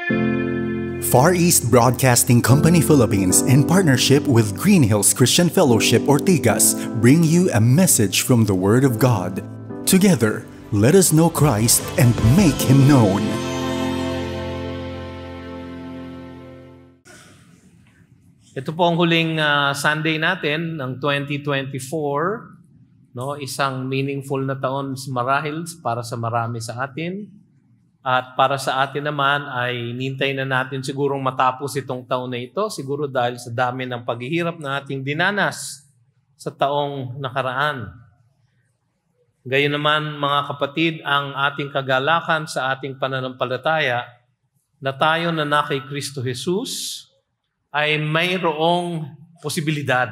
Far East Broadcasting Company Philippines, in partnership with Green Hills Christian Fellowship Ortigas, bring you a message from the Word of God. Together, let us know Christ and make Him known. Ito po ang huling Sunday natin ng 2024. No? Isang meaningful na taon marahil para sa marami sa atin. At para sa atin naman ay nintay na natin sigurong matapos itong taon na ito. Siguro dahil sa dami ng paghihirap na ating dinanas sa taong nakaraan. Gayon naman mga kapatid, ang ating kagalakan sa ating pananampalataya na tayo na kay Kristo Jesus ay mayroong posibilidad,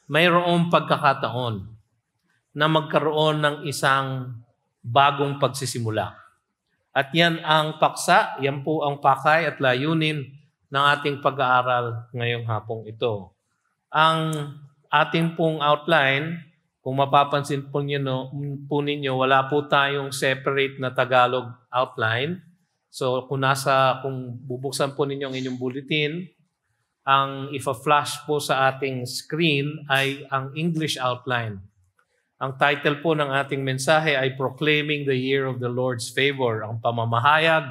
mayroong pagkakataon na magkaroon ng isang bagong pagsisimula. At yan ang paksa, yan po ang pakay at layunin ng ating pag-aaral ngayong hapong ito. Ang ating pong outline, kung mapapansin po ninyo, wala po tayong separate na Tagalog outline. So kung bubuksan po ninyo ang inyong bulletin, ang ifa-flash po sa ating screen ay ang English outline. Ang title po ng ating mensahe ay Proclaiming the Year of the Lord's Favor, ang pamamahayag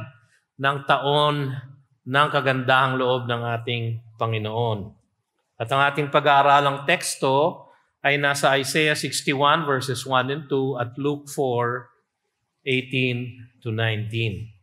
ng taon ng kagandahang loob ng ating Panginoon. At ang ating pag-aaralang teksto ay nasa Isaiah 61 verses 1 and 2 at Luke 4:18 to 19.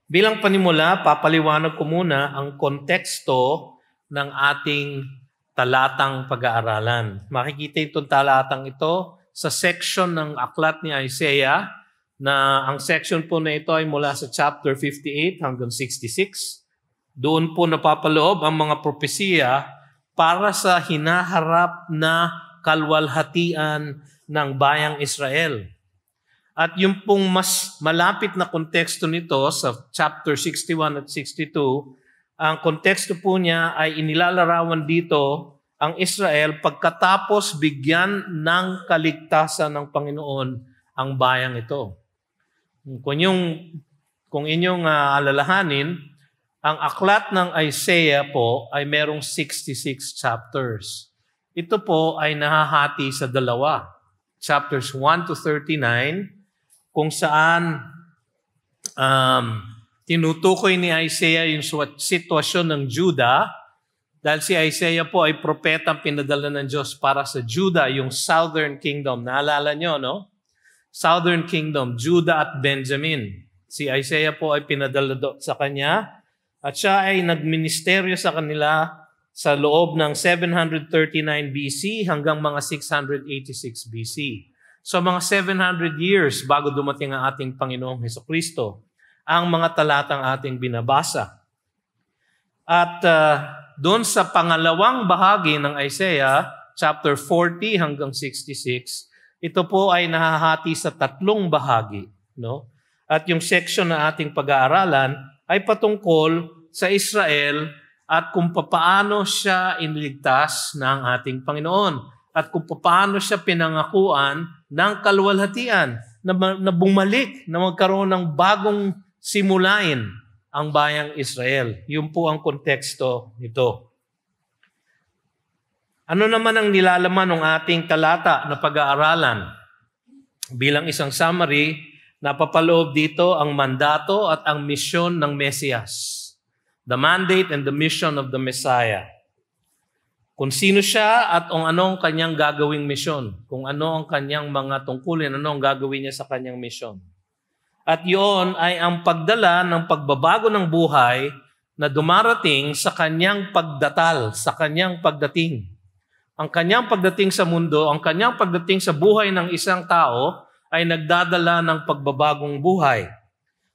Bilang panimula, papaliwanag ko muna ang konteksto ng ating talatang pag-aaralan. Makikita itong talatang ito sa section ng aklat ni Isaiah na ang section po na ito ay mula sa chapter 58 hanggang 66. Doon po napapaloob ang mga propesiya para sa hinaharap na kalwalhatian ng bayang Israel. At yung pong mas malapit na konteksto nito sa chapter 61 at 62, ang konteksto po niya ay inilalarawan dito ang Israel pagkatapos bigyan ng kaligtasan ng Panginoon ang bayang ito. Kung inyong alalahanin, ang aklat ng Isaiah po ay merong 66 chapters. Ito po ay nahahati sa dalawa. Chapters 1 to 39, kung saan tinutukoy ni Isaiah yung sitwasyon ng Judah dahil si Isaiah po ay propetang pinadala ng Diyos para sa Judah, yung Southern Kingdom. Naalala nyo, no? Southern Kingdom, Judah at Benjamin. Si Isaiah po ay pinadala sa kanya at siya ay nagministeryo sa kanila sa loob ng 739 BC hanggang mga 686 BC. So mga 700 years bago dumating ang ating Panginoong Hesukristo, ang mga talatang ating binabasa. At doon sa pangalawang bahagi ng Isaiah, chapter 40 hanggang 66, ito po ay nahahati sa tatlong bahagi. No? At yung section na ating pag-aaralan ay patungkol sa Israel at kung paano siya iniligtas ng ating Panginoon at kung paano siya pinangakuan ng kalwalhatian na bumalik, na magkaroon ng bagong simulain ang bayang Israel. Yun po ang konteksto nito. Ano naman ang nilalaman ng ating talata na pag-aaralan? Bilang isang summary, napapaloob dito ang mandato at ang misyon ng Mesiyas. The mandate and the mission of the Messiah. Kung sino siya at kung ano ang kanyang gagawing misyon. Kung ano ang kanyang mga tungkulin, ano ang gagawin niya sa kanyang misyon. At yun ay ang pagdala ng pagbabago ng buhay na dumarating sa kanyang pagdatal, sa kanyang pagdating. Ang kanyang pagdating sa mundo, ang kanyang pagdating sa buhay ng isang tao ay nagdadala ng pagbabagong buhay.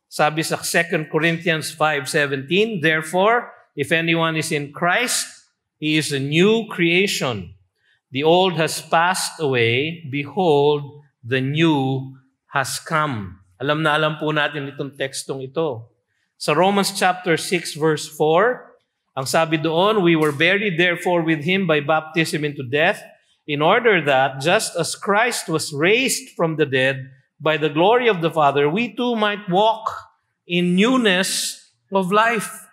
Sabi sa 2 Corinthians 5:17, therefore, if anyone is in Christ, he is a new creation. The old has passed away, behold, the new has come. Alam na alam po natin itong tekstong ito. Sa Romans chapter 6 verse 4, ang sabi doon, we were buried therefore with Him by baptism into death, in order that, just as Christ was raised from the dead by the glory of the Father, we too might walk in newness of life.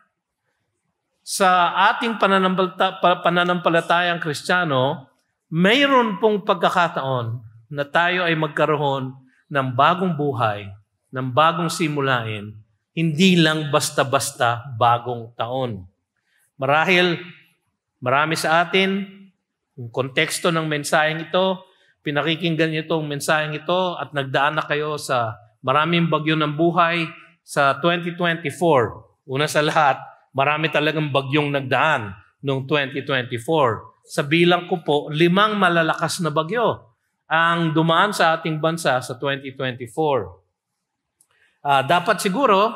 Sa ating pananampalatayang Kristiyano, mayroon pong pagkakataon na tayo ay magkaroon ng bagong buhay, ng bagong simulain, hindi lang basta-basta bagong taon. Marahil, marami sa atin, yung konteksto ng mensaheng ito, pinakikinggan niyo itong mensaheng ito at nagdaan na kayo sa maraming bagyo ng buhay sa 2024. Una sa lahat, marami talagang bagyong nagdaan noong 2024. Sa bilang ko po, 5 malalakas na bagyo ang dumaan sa ating bansa sa 2024. Dapat siguro,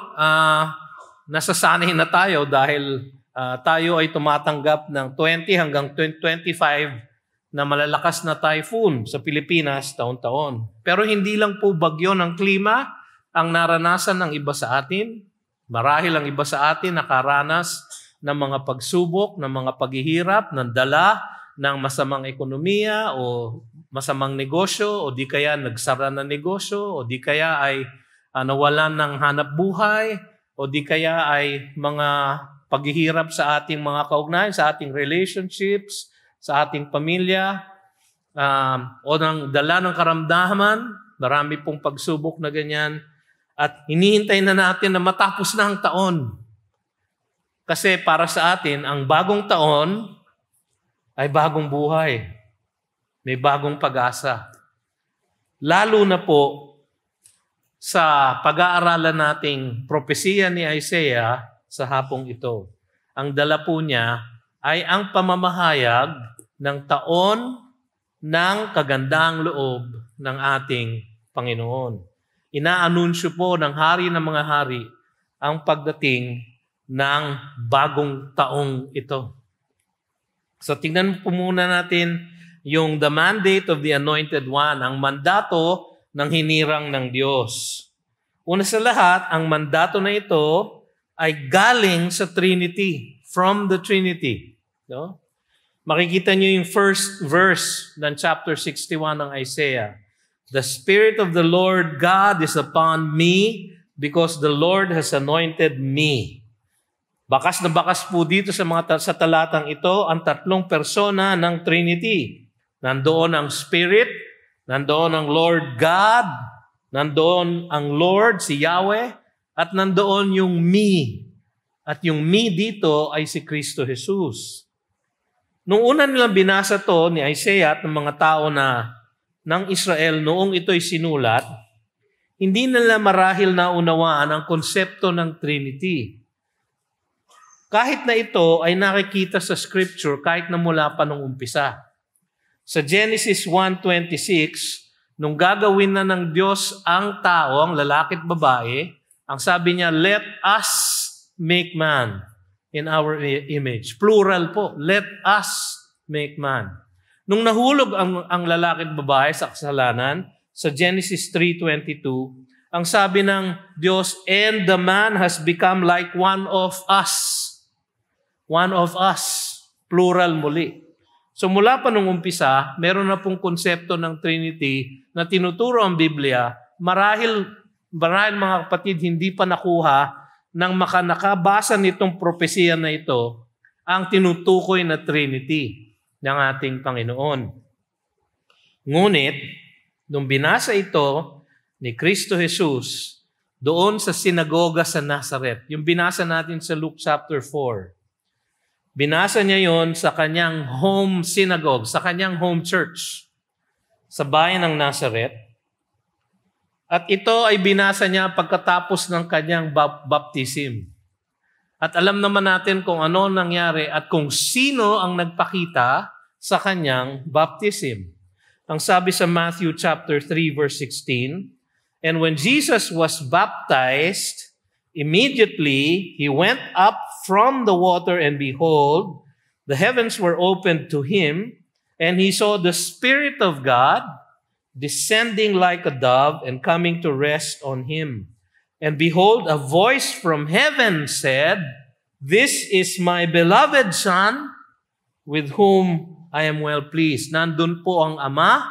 nasasanay na tayo dahil tayo ay tumatanggap ng 20 hanggang 25 na malalakas na typhoon sa Pilipinas taon-taon. Pero hindi lang po bagyo ng klima ang naranasan ng iba sa atin. Marahil ang iba sa atin nakaranas ng mga pagsubok, ng mga paghihirap, ng dala ng masamang ekonomiya o masamang negosyo o di kaya nagsara na negosyo o di kaya ay nawalan ng hanap buhay o di kaya ay mga paghihirap sa ating mga kaugnayan, sa ating relationships, sa ating pamilya, o ng dala ng karamdaman. Marami pong pagsubok na ganyan. At hinihintay na natin na matapos na ang taon. Kasi para sa atin, ang bagong taon ay bagong buhay. May bagong pag-asa. Lalo na po sa pag-aaralan nating propesiya ni Isaiah sa hapong ito. Ang dala po niya ay ang pamamahayag ng taon ng kagandang loob ng ating Panginoon. Inaanunsyo po ng hari ng mga hari ang pagdating ng bagong taong ito. So tingnan po muna natin yung the mandate of the Anointed One, ang mandato ng hinirang ng Diyos. Una sa lahat, ang mandato na ito ay galing sa Trinity, from the Trinity. No? Makikita niyo yung first verse ng chapter 61 ng Isaiah. The Spirit of the Lord God is upon me because the Lord has anointed me. Bakas na bakas po dito sa talatang ito ang 3 persona ng Trinity. Nandoon ang Spirit, nandoon ang Lord God, nandoon ang Lord, si Yahweh, at nandoon yung me. At yung me dito ay si Kristo Jesus. Nung una nilang binasa to ni Isaiah at ng mga tao ng Israel noong ito'y sinulat, hindi nila marahil naunawaan ang konsepto ng Trinity. Kahit na ito ay nakikita sa Scripture kahit na mula pa nung umpisa. Sa Genesis 1:26, nung gagawin na ng Diyos ang tao, ang lalaki at babae, ang sabi niya, let us make man in our image. Plural po, let us make man. Nung nahulog ang lalaki at babae sa kasalanan, sa Genesis 3:22, ang sabi ng Diyos, and the man has become like one of us. One of us. Plural muli. So mula pa nung umpisa, meron na pong konsepto ng Trinity na tinuturo ang Biblia. Marahil mga kapatid, hindi pa nakuha ng nakabasa nitong propesiya na ito ang tinutukoy na Trinity ng ating Panginoon. Ngunit, nung binasa ito ni Kristo Jesus doon sa sinagoga sa Nazareth, yung binasa natin sa Luke chapter 4, binasa niya yon sa kanyang home synagogue, sa kanyang home church, sa bayan ng Nazareth. At ito ay binasa niya pagkatapos ng kanyang baptism. At alam naman natin kung ano nangyari at kung sino ang nagpakita sa kanyang baptism. Ang sabi sa Matthew chapter 3 verse 16, and when Jesus was baptized, immediately he went up from the water, and behold, the heavens were opened to him, and he saw the Spirit of God descending like a dove and coming to rest on him. And behold, a voice from heaven said, this is my beloved Son, with whom I am well pleased. Nandun po ang Ama,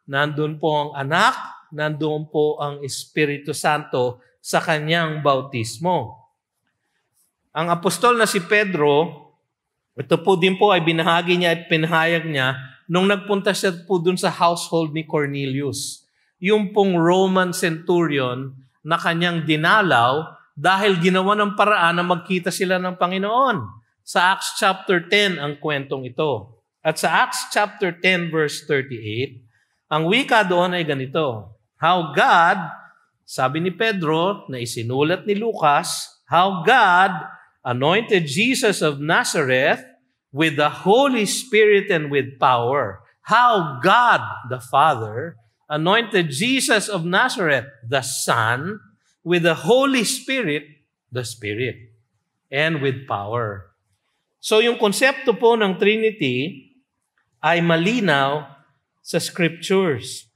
nandun po ang Anak, nandun po ang Espiritu Santo sa kanyang bautismo. Ang apostol na si Pedro, ito po din po ay binahagi niya at pinahayag niya nung nagpunta siya po dun sa household ni Cornelius. Yung pong Roman centurion na kanyang dinalaw dahil ginawa ng paraan na magkita sila ng Panginoon. Sa Acts chapter 10 ang kwentong ito. At sa Acts chapter 10 verse 38, ang wika doon ay ganito. How God, sabi ni Pedro na isinulat ni Lucas, how God anointed Jesus of Nazareth with the Holy Spirit and with power. How God the Father anointed Jesus of Nazareth, the Son, with the Holy Spirit, the Spirit, and with power. So yung konsepto po ng Trinity ay malinaw sa Scriptures.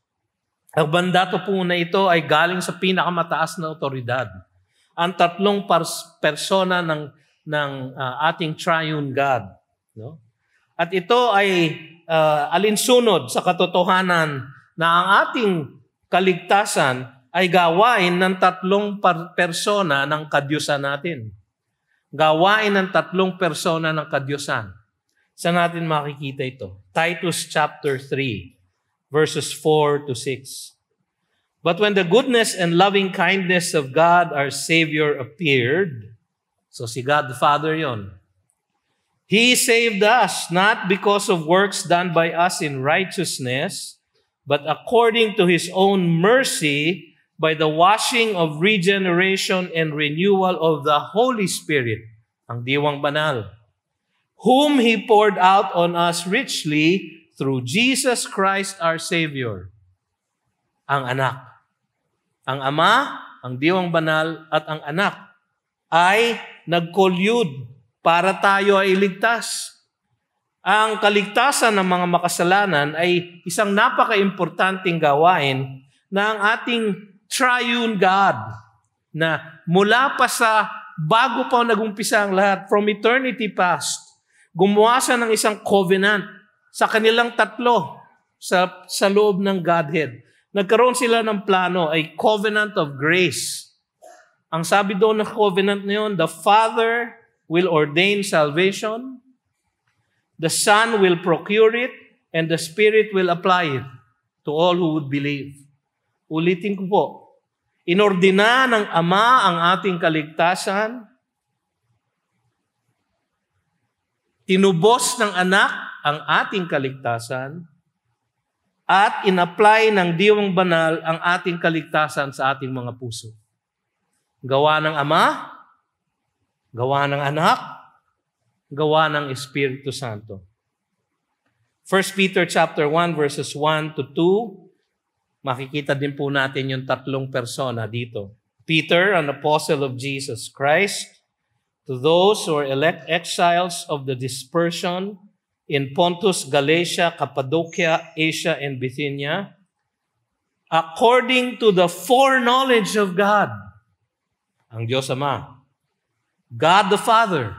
Ang mandato po na ito ay galing sa pinakamataas na otoridad. Ang tatlong persona ng ating triune God. No? At ito ay alinsunod sa katotohanan na ang ating kaligtasan ay gawain ng tatlong persona ng kadyusan natin. Gawain ng tatlong persona ng kadyusan. Saan natin makikita ito? Titus chapter 3, verses 4 to 6. But when the goodness and loving kindness of God our Savior appeared, so si God the Father yon, He saved us not because of works done by us in righteousness, but according to His own mercy by the washing of regeneration and renewal of the Holy Spirit, ang diwang banal, whom He poured out on us richly through Jesus Christ our Savior, ang anak. Ang Ama, ang Diwang Banal, at ang Anak ay nag-collude para tayo ay iligtas. Ang kaligtasan ng mga makasalanan ay isang napaka-importanting gawain na ang ating triune God na mula pa sa bago pa nag-umpisa ang lahat, from eternity past, gumawa siya ng isang covenant sa kanilang tatlo sa loob ng Godhead. Nagkaroon sila ng plano, ay covenant of grace. Ang sabi doon ng covenant na yun, the Father will ordain salvation, the Son will procure it, and the Spirit will apply it to all who would believe. Ulitin ko po, inordina ng Ama ang ating kaligtasan, tinubos ng Anak ang ating kaligtasan, at in-apply ng Diwang Banal ang ating kaligtasan sa ating mga puso. Gawa ng Ama, gawa ng Anak, gawa ng Espiritu Santo. 1 Peter chapter 1 verses 1 to 2, makikita din po natin yung tatlong persona dito. Peter, an apostle of Jesus Christ, to those who are elect exiles of the dispersion in Pontus, Galatia, Cappadocia, Asia, and Bithynia, according to the foreknowledge of God, ang Diyos Ama, God the Father,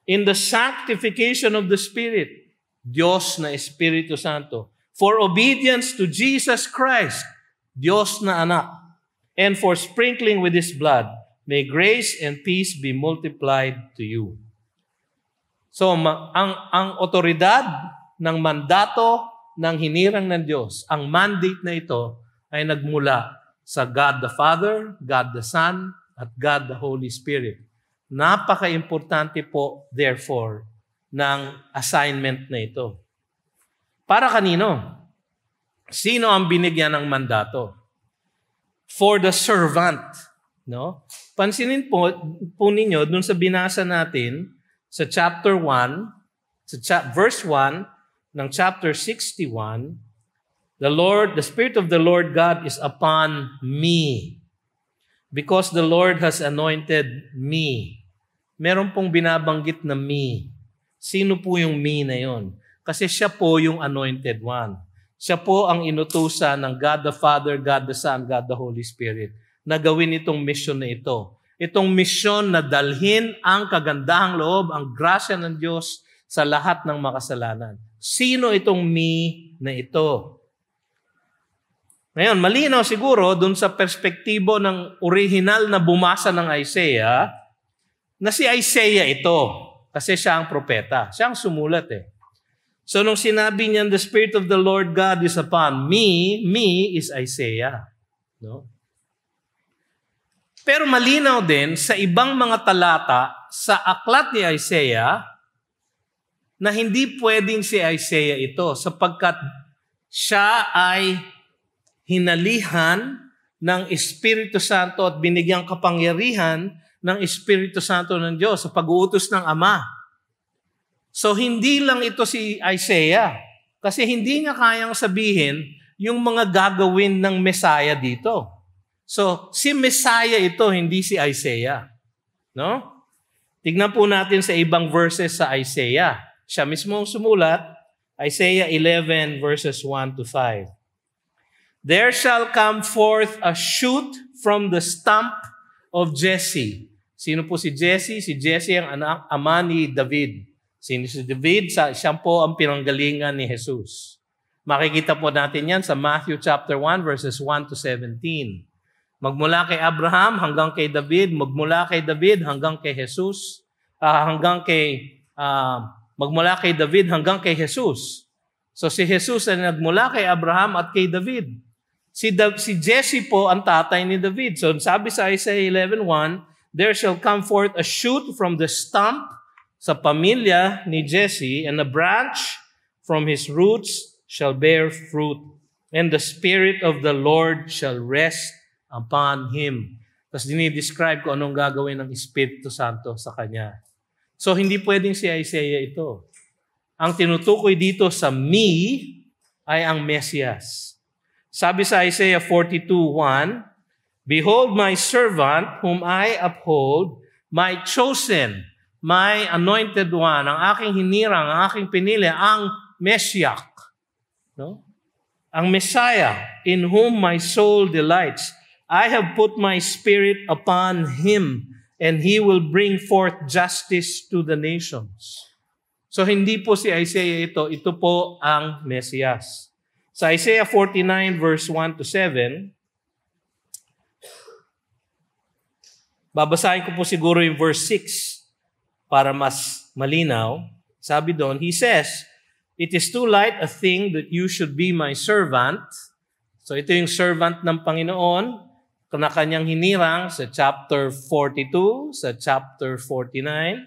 in the sanctification of the Spirit, Diyos na Espiritu Santo, for obedience to Jesus Christ, Diyos na Anak, and for sprinkling with His blood, may grace and peace be multiplied to you. So, ang otoridad ng mandato ng hinirang ng Diyos, ang mandate na ito ay nagmula sa God the Father, God the Son, at God the Holy Spirit. Napaka-importante po, therefore, ng assignment na ito. Para kanino? Sino ang binigyan ng mandato? For the servant. No? Pansinin po ninyo, dun sa binasa natin, sa chapter 1, verse 1 ng chapter 61, the Spirit of the Lord God is upon me because the Lord has anointed me. Meron pong binabanggit na me. Sino po yung me na yon? Kasi siya po yung anointed one. Siya po ang inutusan ng God the Father, God the Son, God the Holy Spirit na gawin itong mission na ito. Itong misyon na dalhin ang kagandahang loob, ang grasya ng Diyos sa lahat ng makasalanan. Sino itong me na ito? Ngayon, malinaw siguro dun sa perspektibo ng original na bumasa ng Isaiah, na si Isaiah ito. Kasi siya ang propeta. Siya ang sumulat eh. So nung sinabi niya, the Spirit of the Lord God is upon me is Isaiah. No? Pero malinaw din sa ibang mga talata sa aklat ni Isaiah na hindi pwedeng si Isaiah ito sapagkat siya ay hinalihan ng Espiritu Santo at binigyang kapangyarihan ng Espiritu Santo ng Diyos sa pag-uutos ng Ama. So hindi lang ito si Isaiah kasi hindi niya kayang sabihin yung mga gagawin ng Messiah dito. So si Messiah ito, hindi si Isaiah. No? Tignan po natin sa ibang verses sa Isaiah. Siya mismo ang sumulat, Isaiah 11 verses 1 to 5. There shall come forth a shoot from the stump of Jesse. Sino po si Jesse? Si Jesse ang anak, ama ni David. Sino si David? Siya po ang pinanggalingan ni Jesus. Makikita po natin yan sa Matthew chapter 1 verses 1 to 17. Magmula kay Abraham hanggang kay David, magmula kay David hanggang kay Jesus, magmula kay David hanggang kay Jesus. So si Jesus ay nagmula kay Abraham at kay David. Si Jesse po ang tatay ni David. So sabi sa Isaiah 11:1, there shall come forth a shoot from the stump sa pamilya ni Jesse, and a branch from his roots shall bear fruit, and the Spirit of the Lord shall rest upon him. Tapos dinidescribe ko anong gagawin ng Espiritu Santo sa kanya. So hindi pwedeng si Isaiah ito. Ang tinutukoy dito sa me ay ang Mesias. Sabi sa Isaiah 42:1, behold my servant whom I uphold, my chosen, my anointed one, ang aking hinirang, ang aking pinili, ang Messiah. No? Ang Messiah, in whom my soul delights. I have put my spirit upon him, and he will bring forth justice to the nations. So hindi po si Isaiah ito po ang Mesias. Sa Isaiah 49 verse 1 to 7, babasahin ko po siguro yung verse 6 para mas malinaw. Sabi doon, he says, it is too light a thing that you should be my servant. So ito yung servant ng Panginoon na kanyang hinirang sa chapter 42, sa chapter 49.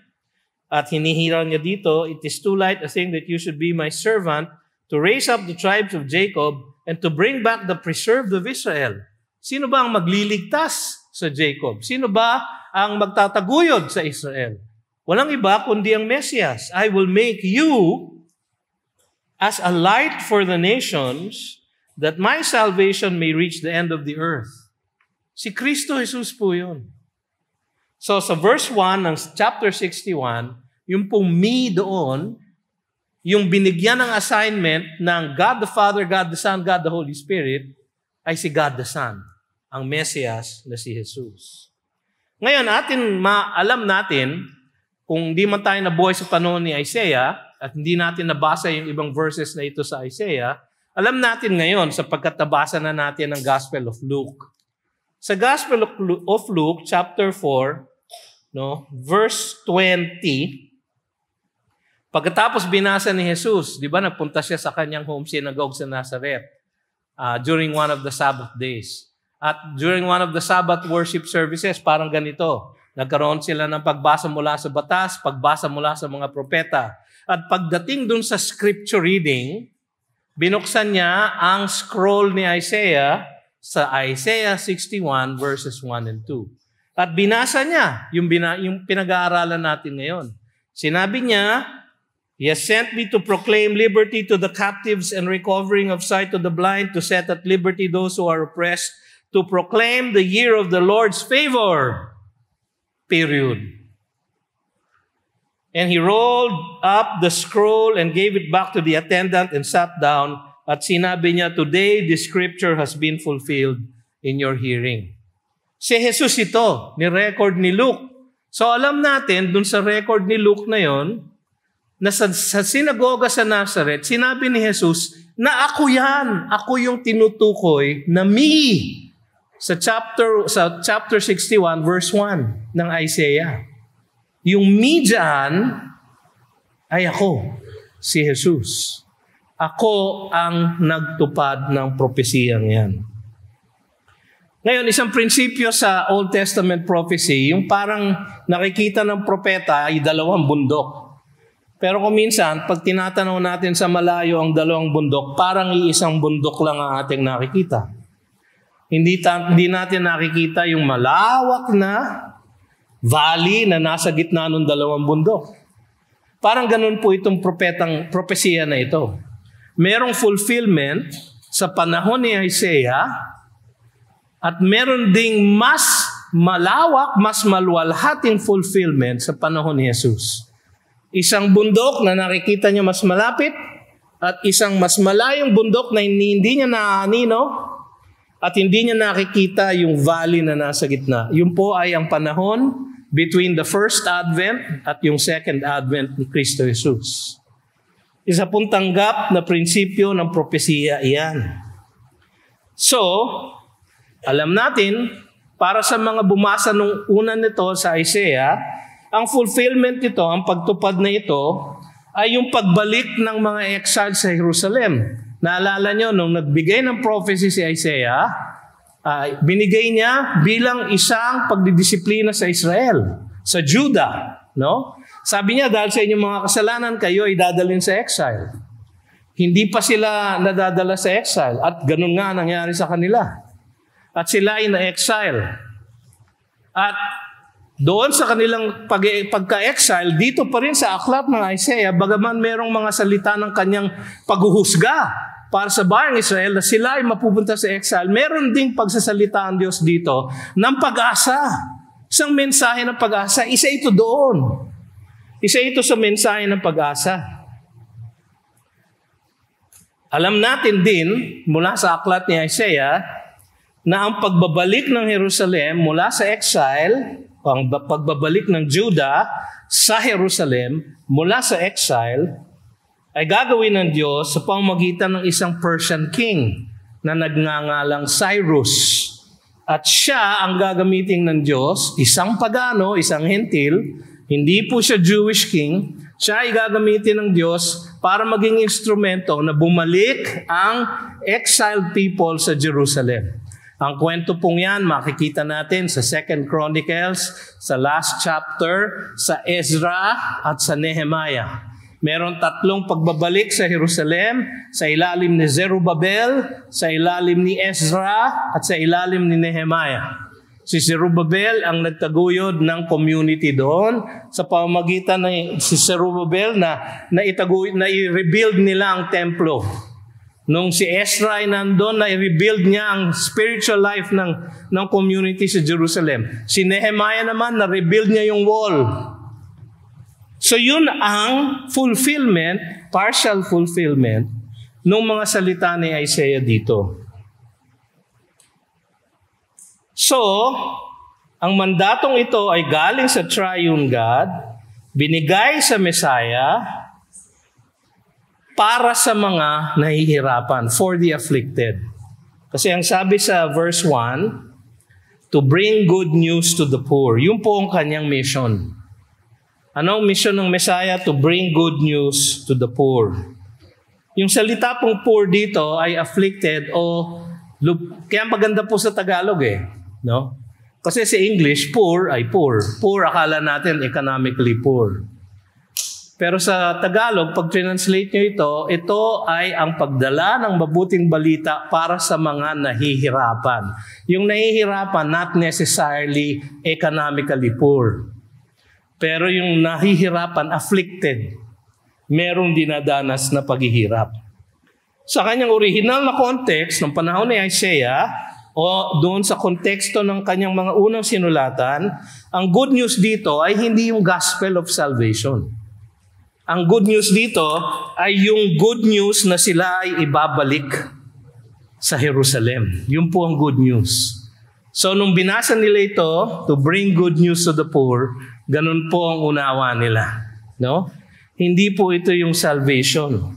At hinihirang niya dito, it is too light a thing that you should be my servant to raise up the tribes of Jacob and to bring back the preserved of Israel. Sino ba ang magliligtas sa Jacob? Sino ba ang magtataguyod sa Israel? Walang iba kundi ang Mesias. I will make you as a light for the nations that my salvation may reach the end of the earth. Si Kristo Jesus po yun. So sa verse 1 ng chapter 61, yung pong me doon, yung binigyan ng assignment ng God the Father, God the Son, God the Holy Spirit, ay si God the Son, ang Mesias na si Jesus. Ngayon, alam natin, kung di man tayo nabuhay sa panahon ni Isaiah, at hindi natin nabasa yung ibang verses na ito sa Isaiah, alam natin ngayon sapagkat nabasa na natin ang Gospel of Luke. Sa Gospel of Luke, chapter 4, verse 20, pagkatapos binasa ni Jesus, di ba napunta siya sa kanyang home synagogue sa Nazareth during one of the Sabbath days. At during one of the Sabbath worship services, parang ganito. Nagkaroon sila ng pagbasa mula sa batas, pagbasa mula sa mga propeta. At pagdating dun sa scripture reading, binuksan niya ang scroll ni Isaiah sa Isaiah 61 verses 1 and 2. At binasa niya yung pinag-aaralan natin ngayon. Sinabi niya, he has sent me to proclaim liberty to the captives and recovering of sight to the blind, to set at liberty those who are oppressed, to proclaim the year of the Lord's favor. Period. And he rolled up the scroll and gave it back to the attendant and sat down. At sinabi niya, today the scripture has been fulfilled in your hearing. Si Jesus ito, ni-record ni Luke. So alam natin, dun sa record ni Luke na yon, na sa sinagoga sa Nazareth, sinabi ni Jesus na ako yan, ako yung tinutukoy na me. Sa chapter 61 verse 1 ng Isaiah. Yung median ay ako, si Jesus. Ako ang nagtupad ng propesiyang yan. Ngayon, isang prinsipyo sa Old Testament prophecy, yung parang nakikita ng propeta ay dalawang bundok. Pero kung minsan, pag tinatanaw natin sa malayo ang dalawang bundok, parang iisang bundok lang ang ating nakikita. Hindi natin nakikita yung malawak na valley na nasa gitna ng dalawang bundok. Parang ganun po itong propesiya na ito. Merong fulfillment sa panahon ni Isaiah at meron ding mas malawak, mas maluwalhating fulfillment sa panahon ni Jesus. Isang bundok na nakikita niya mas malapit at isang mas malayong bundok na hindi niya naanino at hindi niya nakikita yung valley na nasa gitna. Yun po ay ang panahon between the first advent at yung second advent ni Kristo Jesus. Isa pong tanggap na prinsipyo ng propesiya iyan. So, alam natin, para sa mga bumasa nung una nito sa Isaiah, ang fulfillment nito, ang pagtupad na ito, ay yung pagbalik ng mga exile sa Jerusalem. Naalala nyo, nung nagbigay ng prophecy si Isaiah, binigay niya bilang isang pagdidisiplina sa Israel, sa Judah. No? Sabi niya, dahil sa inyong mga kasalanan, kayo ay dadalhin sa exile. Hindi pa sila nadadala sa exile. At ganun nga nangyari sa kanila. At sila ay na-exile. At doon sa kanilang pagka-exile, dito pa rin sa aklat ng Isaiah, bagaman merong mga salita ng kanyang paghuhusga para sa bayang Israel na sila ay mapupunta sa exile, meron ding pagsasalita ang Diyos dito ng pag-asa. Isang mensahe ng pag-asa. Isa ito doon. Isa ito sa mensahe ng pag-asa. Alam natin din mula sa aklat ni Isaiah na ang pagbabalik ng Jerusalem mula sa exile, ang pagbabalik ng Judah sa Jerusalem mula sa exile, ay gagawin ng Diyos sa pamamagitan ng isang Persian king na nagngangalang Cyrus. At siya ang gagamitin ng Diyos, isang pagano, isang hentil, hindi po siya Jewish king, siya ay gagamitin ng Diyos para maging instrumento na bumalik ang exiled people sa Jerusalem. Ang kwento pong yan, makikita natin sa 2 Chronicles, sa last chapter, sa Ezra at sa Nehemiah. Meron 3 pagbabalik sa Jerusalem, sa ilalim ni Zerubbabel, sa ilalim ni Ezra, at sa ilalim ni Nehemiah. Si Zerubbabel ang nagtaguyod ng community doon sa pamamagitan ng si Zerubbabel na i-rebuild nila ang templo. Nung si Ezra ay nandun, na-rebuild niya ang spiritual life ng community sa Jerusalem. Si Nehemiah naman, na-rebuild niya yung wall. So yun ang fulfillment, partial fulfillment, ng mga salita ni Isaiah dito. So, ang mandatong ito ay galing sa Triune God, binigay sa Messiah, para sa mga nahihirapan, for the afflicted. Kasi ang sabi sa verse 1, to bring good news to the poor. Yun po ang kanyang mission. Anong mission ng Messiah? To bring good news to the poor. Yung salita pong poor dito ay afflicted kaya maganda po sa Tagalog no? Kasi sa English, poor ay poor. Poor, akala natin economically poor. Pero sa Tagalog, pag translate nyo ito ay ang pagdala ng mabuting balita para sa mga nahihirapan. Yung nahihirapan, not necessarily economically poor. Pero yung nahihirapan, afflicted, merong dinadanas na paghihirap. Sa kanyang original na context, ng panahon ni Isaiah, o doon sa konteksto ng kanyang mga unang sinulatan, ang good news dito ay hindi yung gospel of salvation. Ang good news dito ay yung good news na sila ay ibabalik sa Jerusalem. Yun po ang good news. So nung binasa nila ito, to bring good news to the poor, ganun po ang unawa nila. No? Hindi po ito yung salvation.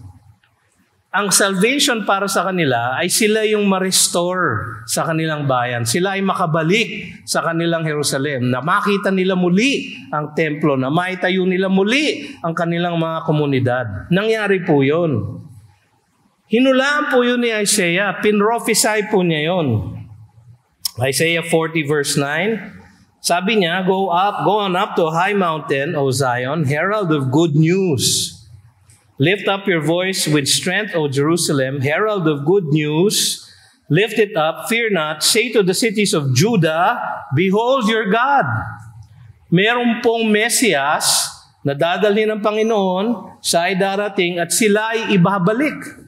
ang salvation para sa kanila ay sila yung ma-restore sa kanilang bayan. Sila ay makabalik sa kanilang Jerusalem, na makita nila muli ang templo, na maitayo nila muli ang kanilang mga komunidad. Nangyari po yun. Hinulaan po yun ni Isaiah. Pinrophesy po niya yun. Isaiah 40 verse 9, sabi niya, Go on up to a high mountain, O Zion, herald of good news. Lift up your voice with strength, O Jerusalem, herald of good news. Lift it up, fear not. Say to the cities of Judah, Behold your God. Meron pong Mesiyas na dadalhin ng Panginoon, siya ay darating at sila ay ibabalik.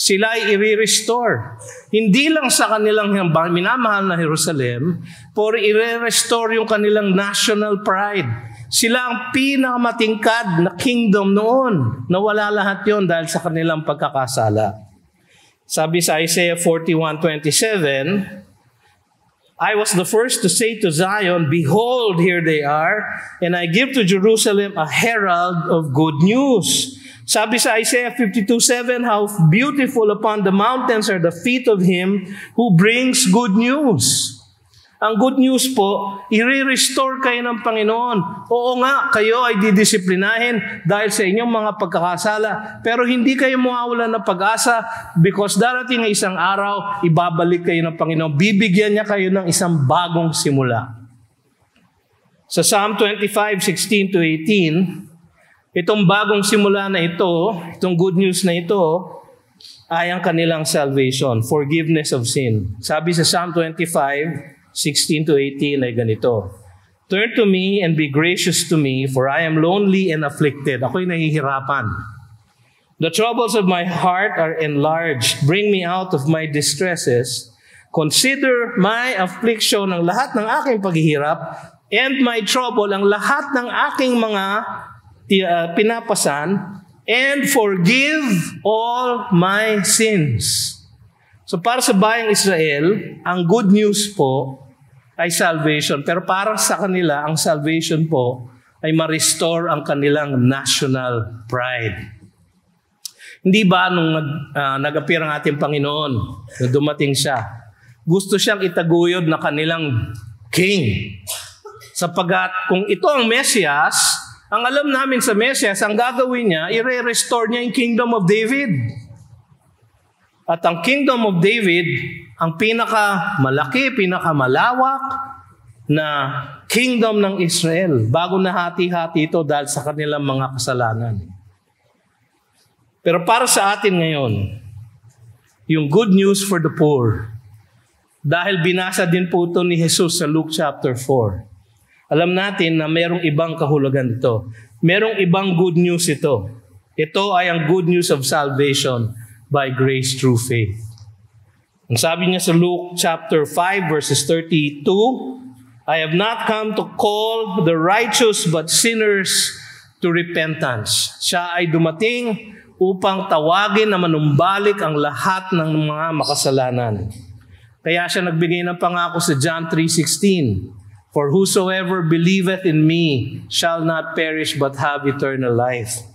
Sila ay i-restore. Hindi lang sa kanilang minamahal na Jerusalem, pero i-restore yung kanilang national pride. Sila ang pinakamatingkad na kingdom noon. Nawala lahat yon dahil sa kanilang pagkakasala. Sabi sa Isaiah 41:27, I was the first to say to Zion, Behold, here they are, and I give to Jerusalem a herald of good news. Sabi sa Isaiah 52:7, How beautiful upon the mountains are the feet of him who brings good news. Ang good news po, i-restore kayo ng Panginoon. Oo nga, kayo ay didisiplinahin dahil sa inyong mga pagkakasala. Pero hindi kayo mawawalan ng pag-asa because darating ang isang araw, ibabalik kayo ng Panginoon. Bibigyan niya kayo ng isang bagong simula. Sa Psalm 25:16-18, itong bagong simula na ito, itong good news na ito, ay ang kanilang salvation, forgiveness of sin. Sabi sa Psalm 25:16-18 ay ganito, Turn to me and be gracious to me, for I am lonely and afflicted. Ako'y nahihirapan. The troubles of my heart are enlarged. Bring me out of my distresses. Consider my affliction, ang lahat ng aking paghihirap, and my trouble, ang lahat ng aking mga pinapasan, and forgive all my sins. So para sa bayang Israel, ang good news po ay salvation. Pero para sa kanila, ang salvation po ay ma-restore ang kanilang national pride. Hindi ba nung nag-appear ang ating Panginoon, na dumating siya, gusto siyang itaguyod na kanilang king. Sapagat kung ito ang Mesiyas, ang alam namin sa Mesiyas, ang gagawin niya, i-restore niya yung kingdom of David. At ang kingdom of David, ang pinakamalaki, pinakamalawak na kingdom ng Israel. Bago nahati-hati ito dahil sa kanilang mga kasalanan. Pero para sa atin ngayon, yung good news for the poor. Dahil binasa din po ito ni Jesus sa Luke chapter 4. Alam natin na merong ibang kahulugan ito. Merong ibang good news ito. Ito ay ang good news of salvation by grace through faith. Ang sabi niya sa Luke chapter 5 verses 32, I have not come to call the righteous but sinners to repentance. Siya ay dumating upang tawagin na manumbalik ang lahat ng mga makasalanan. Kaya siya nagbigay ng pangako sa John 3:16, For whosoever believeth in me shall not perish but have eternal life.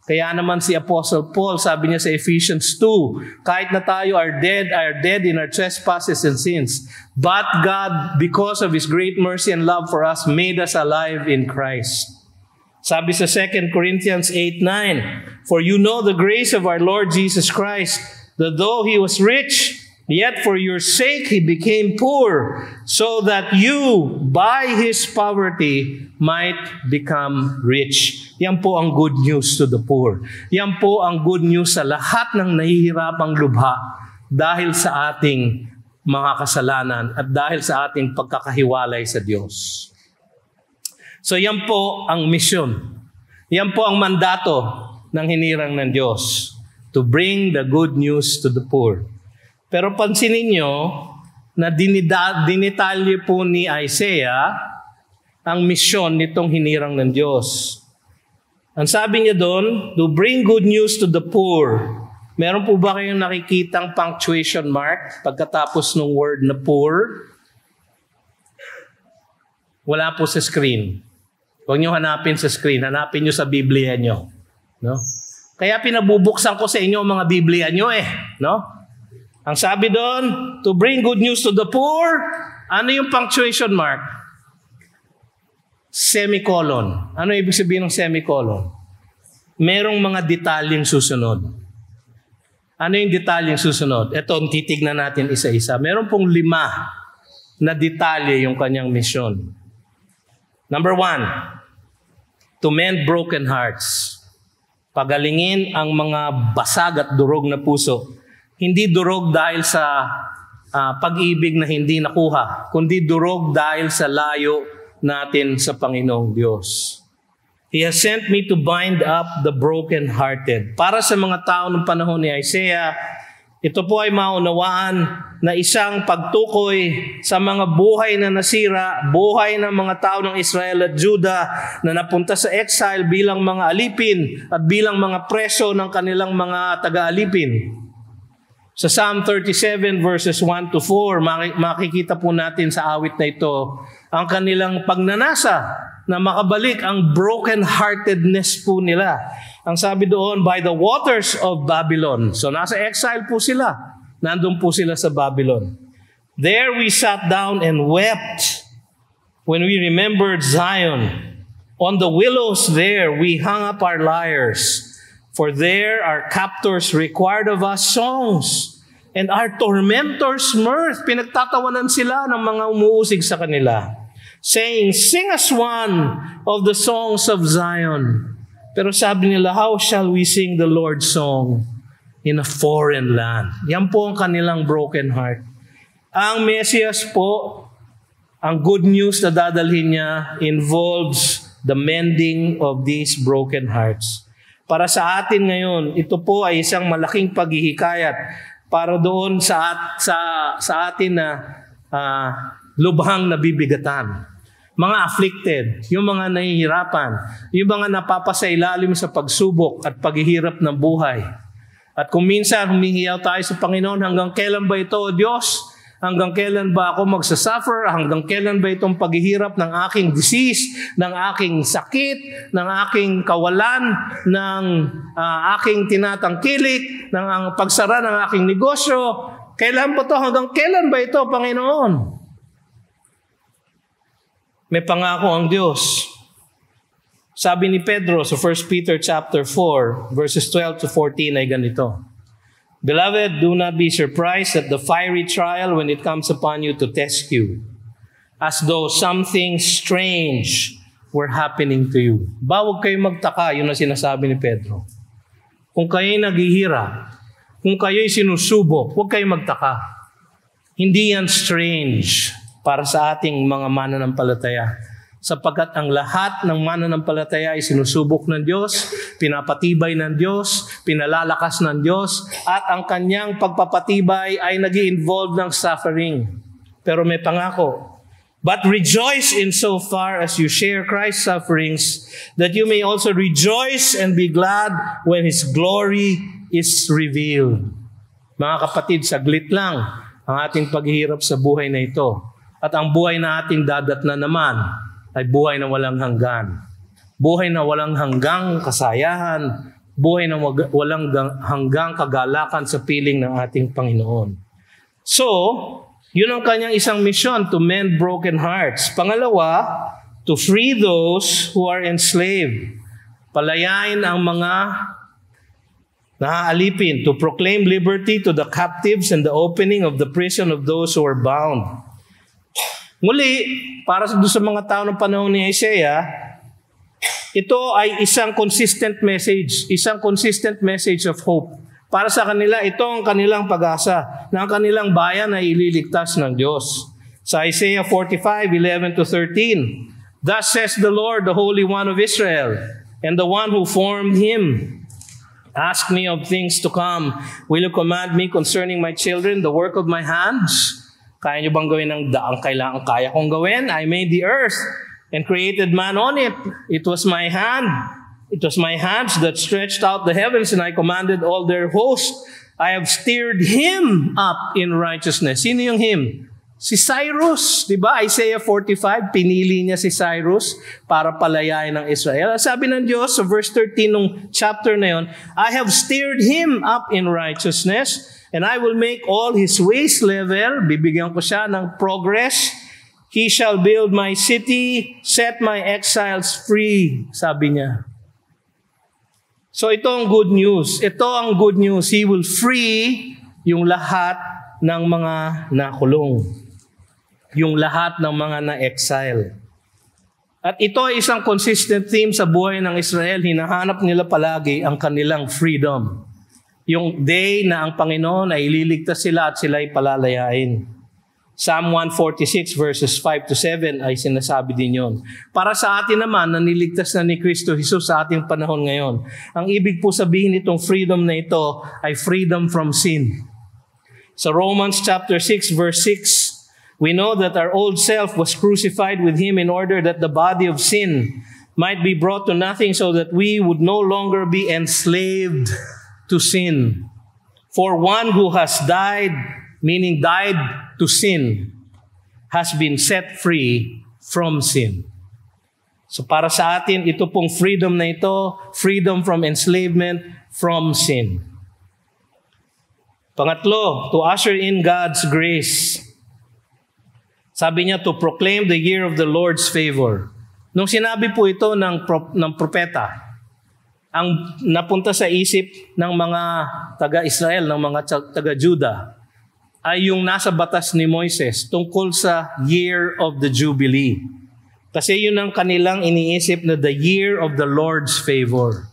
Kaya naman si Apostle Paul, sabi niya sa Ephesians 2, kahit na tayo are dead in our trespasses and sins. But God, because of His great mercy and love for us, made us alive in Christ. Sabi sa 2 Corinthians 8:9, For you know the grace of our Lord Jesus Christ, that though He was rich, yet for your sake He became poor, so that you, by His poverty, might become rich. Yan po ang good news to the poor. Yan po ang good news sa lahat ng nahihirapang lubha dahil sa ating mga kasalanan at dahil sa ating pagkakahiwalay sa Diyos. So yan po ang misyon. Yan po ang mandato ng hinirang ng Diyos, to bring the good news to the poor. Pero pansinin nyo na dinitalye po ni Isaiah ang misyon nitong hinirang ng Diyos. Ang sabi niya doon, to bring good news to the poor. Meron po ba kayong nakikitang punctuation mark pagkatapos ng word na poor? Wala po sa screen. Huwag niyo hanapin sa screen. Hanapin niyo sa Biblia niyo. No? Kaya pinabubuksan ko sa inyo ang mga Biblia nyo no? Ang sabi doon, to bring good news to the poor, ano yung punctuation mark? Semicolon. Ano ibig sabihin ng semicolon? Merong mga detalyeng susunod. Ano yung detalyeng susunod? Ito, titignan natin isa-isa. Meron pong 5 na detalye yung kanyang misyon. Number 1, to mend broken hearts. Pagalingin ang mga basag at durog na puso. Hindi durog dahil sa pag-ibig na hindi nakuha, kundi durog dahil sa layo natin sa Panginoong Diyos. He has sent me to bind up the broken-hearted. Para sa mga tao ng panahon ni Isaiah, ito po ay maunawaan na isang pagtukoy sa mga buhay na nasira, buhay ng mga tao ng Israel at Judah na napunta sa exile bilang mga alipin at bilang mga preso ng kanilang mga taga-alipin. Sa Psalm 37 verses 1 to 4, makikita po natin sa awit na ito ang kanilang pagnanasa na makabalik ang broken-heartedness po nila. Ang sabi doon, by the waters of Babylon. So nasa exile po sila. Nandun po sila sa Babylon. There we sat down and wept when we remembered Zion. On the willows there we hung up our lyres. For there our captors required of us songs, and our tormentors mirth. Pinagtatawanan sila ng mga umuusig sa kanila, saying, sing us one of the songs of Zion. Pero sabi nila, how shall we sing the Lord's song in a foreign land? Yan po ang kanilang broken heart. Ang Mesias po, ang good news na dadalhin niya involves the mending of these broken hearts. Para sa atin ngayon, ito po ay isang malaking paghihikayat para doon sa atin na lubhang nabibigatan. Mga afflicted, yung mga nahihirapan, yung mga napapasailalim sa pagsubok at paghihirap ng buhay. At kung minsan humihiyaw tayo sa Panginoon, hanggang kailan ba ito, O Diyos? Hanggang kailan ba ako magsasuffer? Hanggang kailan ba itong paghihirap ng aking disease, ng aking sakit, ng aking kawalan, ng aking tinatangkilik, ng pagsara ng aking negosyo? Kailan ba ito? Hanggang kailan ba ito, Panginoon? May pangako ang Diyos. Sabi ni Pedro sa 1 Peter chapter 4, verses 12 to 14 ay ganito. Beloved, do not be surprised at the fiery trial when it comes upon you to test you, as though something strange were happening to you. Huwag kayo magtaka, yun ang sinasabi ni Pedro. Kung kayo'y naghihirap, kung kayo'y sinusubok, huwag kayo magtaka. Hindi yan strange para sa ating mga mananampalataya. Sapagkat ang lahat ng mananampalataya ay sinusubok ng Diyos, pinapatibay ng Diyos, pinalalakas ng Diyos, at ang kanyang pagpapatibay ay nag-i-involve ng suffering. Pero may pangako. But rejoice in so far as you share Christ's sufferings, that you may also rejoice and be glad when His glory is revealed. Mga kapatid, saglit lang ang ating paghihirap sa buhay na ito. At ang buhay na ating dadatnan naman ay buhay na walang hanggan. Buhay na walang hanggang kasayahan. Buhay na walang hanggang kagalakan sa piling ng ating Panginoon. So, yun ang kanyang isang mission, to mend broken hearts. Pangalawa, to free those who are enslaved. Palayain ang mga naaalipin, to proclaim liberty to the captives and the opening of the prison of those who are bound. Muli, para sa mga tao ng panahon ni Isaiah, ito ay isang consistent message of hope. Para sa kanila, ito ang kanilang pag-asa na ang kanilang bayan ay ililigtas ng Diyos. Sa Isaiah 45:11 to 13, thus says the Lord, the Holy One of Israel, and the one who formed him, ask me of things to come. Will you command me concerning my children, the work of my hands? Kaya nyo bang gawin ang kaya kong gawin? I made the earth and created man on it. It was my hand. It was my hands that stretched out the heavens, and I commanded all their hosts. I have steered him up in righteousness. Sino yung him? Si Cyrus, di ba? Isaiah 45, pinili niya si Cyrus para palayain ng Israel. Sabi ng Diyos sa verse 13 ng chapter na yon, I have stirred him up in righteousness, and I will make all his ways level. Bibigyan ko siya ng progress. He shall build my city, set my exiles free, sabi niya. So ito ang good news. Ito ang good news. He will free yung lahat ng mga nakulong. Yung lahat ng mga na-exile. At ito ay isang consistent theme sa buhay ng Israel. Hinahanap nila palagi ang kanilang freedom. Yung day na ang Panginoon ay ililigtas sila at sila ay palalayain. Psalm 146 verses 5 to 7 ay sinasabi din yon. Para sa atin naman, na niligtas na ni Kristo Jesus sa ating panahon ngayon. Ang ibig po sabihin nitong freedom na ito ay freedom from sin. Sa Romans chapter 6 verse 6, we know that our old self was crucified with Him in order that the body of sin might be brought to nothing, so that we would no longer be enslaved to sin. For one who has died, meaning died to sin, has been set free from sin. So para sa atin, ito pong freedom na ito, freedom from enslavement from sin. Pangatlo, to usher in God's grace. Sabi niya, to proclaim the year of the Lord's favor. Nung sinabi po ito ng propeta, ang napunta sa isip ng mga taga-Israel, ng mga taga-Juda, ay yung nasa batas ni Moises tungkol sa year of the Jubilee. Kasi yun ang kanilang iniisip na the year of the Lord's favor.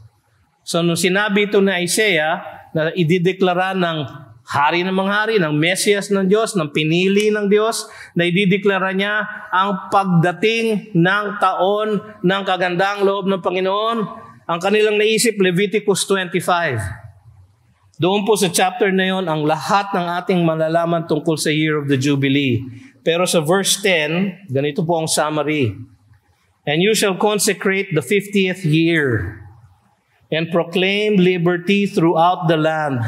So nung sinabi ito na Isaiah, na idideklara ng hari ng mga hari, ng Mesias ng Diyos, ng pinili ng Diyos, na idideklara niya ang pagdating ng taon ng kagandang loob ng Panginoon. Ang kanilang naisip, Leviticus 25. Doon po sa chapter na yon, ang lahat ng ating malalaman tungkol sa year of the Jubilee. Pero sa verse 10, ganito po ang summary. And you shall consecrate the 50th year and proclaim liberty throughout the land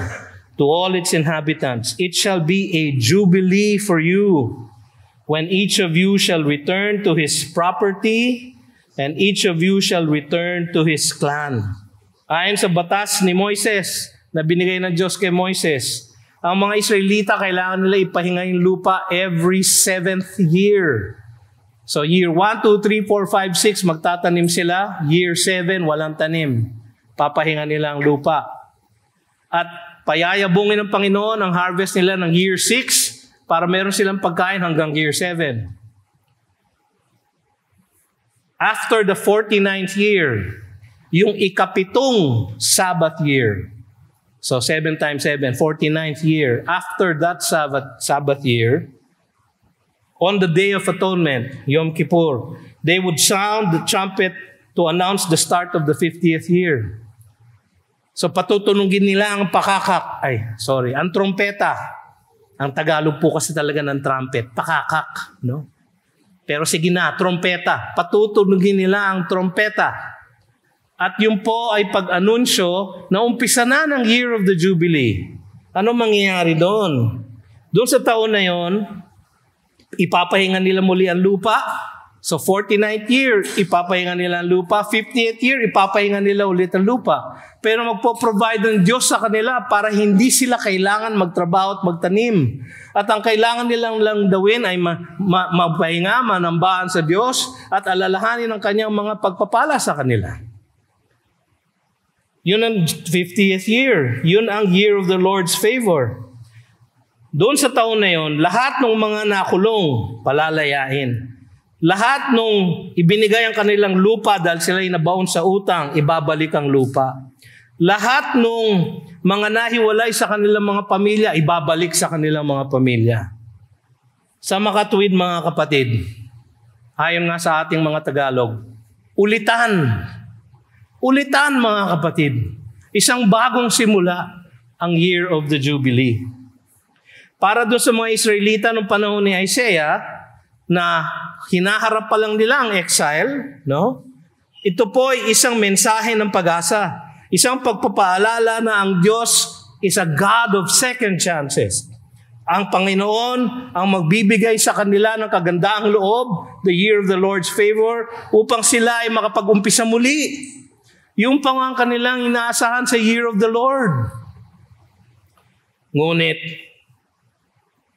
to all its inhabitants. It shall be a jubilee for you, when each of you shall return to his property, and each of you shall return to his clan. Ayon sa batas ni Moises, na binigay ng Diyos kay Moises, ang mga Israelita kailangan nila ipahinga yung lupa every 7th year. So year 1, 2, 3, 4, 5, 6, magtatanim sila. Year 7, walang tanim. Papahinga nila ang lupa. At payayabungin ng Panginoon ang harvest nila ng year 6 para meron silang pagkain hanggang year 7. After the 49th year, yung ikapitong Sabbath year. So 7 times 7, 49th year. After that Sabbath year, on the Day of Atonement, Yom Kippur, they would sound the trumpet to announce the start of the 50th year. So patutunugin nila ang ang trompeta. Ang Tagalog po kasi talaga ng trumpet, pakakak, no? Pero sige na, trompeta. Patutunugin nila ang trompeta. At yun po ay pag-anunsyo na umpisa na ng Year of the Jubilee. Ano mangyayari doon? Doon sa taon na yon, ipapahinga nila muli ang lupa. So 49th year, ipapahinga nila ang lupa. 50th year, ipapahinga nila ulit ang lupa. Pero magpo-provide ng Diyos sa kanila para hindi sila kailangan magtrabaho at magtanim. At ang kailangan nilang lang gawin ay magpahinga, manambahan sa Diyos at alalahanin ang kanyang mga pagpapala sa kanila. Yun ang 50th year. Yun ang year of the Lord's favor. Doon sa taon na yon, lahat ng mga nakulong, palalayain. Lahat nung ibinigay ang kanilang lupa dahil sila ay nabaon sa utang, ibabalik ang lupa. Lahat nung mga nahiwalay sa kanilang mga pamilya, ibabalik sa kanilang mga pamilya. Sa makatuwid mga kapatid, ayon nga sa ating mga Tagalog, ulitan mga kapatid. Isang bagong simula ang Year of the Jubilee. Para doon sa mga Israelita noong panahon ni Isaiah, na hinaharap pa lang nila ang exile, no? Ito po ay isang mensahe ng pag-asa. Isang pagpapaalala na ang Diyos is a God of second chances. Ang Panginoon ang magbibigay sa kanila ng kagandaang loob, the year of the Lord's favor, upang sila ay makapag-umpisa muli. Yung pang ang kanilang inaasahan sa year of the Lord. Ngunit,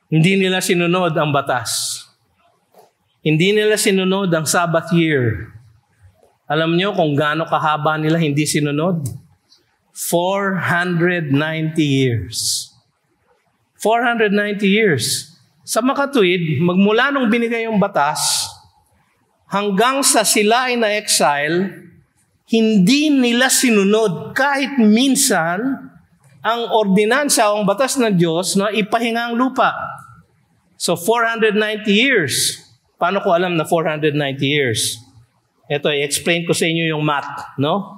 hindi nila sinunod ang batas. Hindi nila sinunod ang Sabbath year. Alam niyo kung gaano kahaba nila hindi sinunod? 490 years. 490 years. Sa makatuwid, magmula nung binigay yung batas, hanggang sa sila ay na-exile, hindi nila sinunod kahit minsan ang ordinansa o ang batas ng Diyos na ipahinga ang lupa. So 490 years. Paano ko alam na 490 years? Ito, i-explain ko sa inyo yung math, no?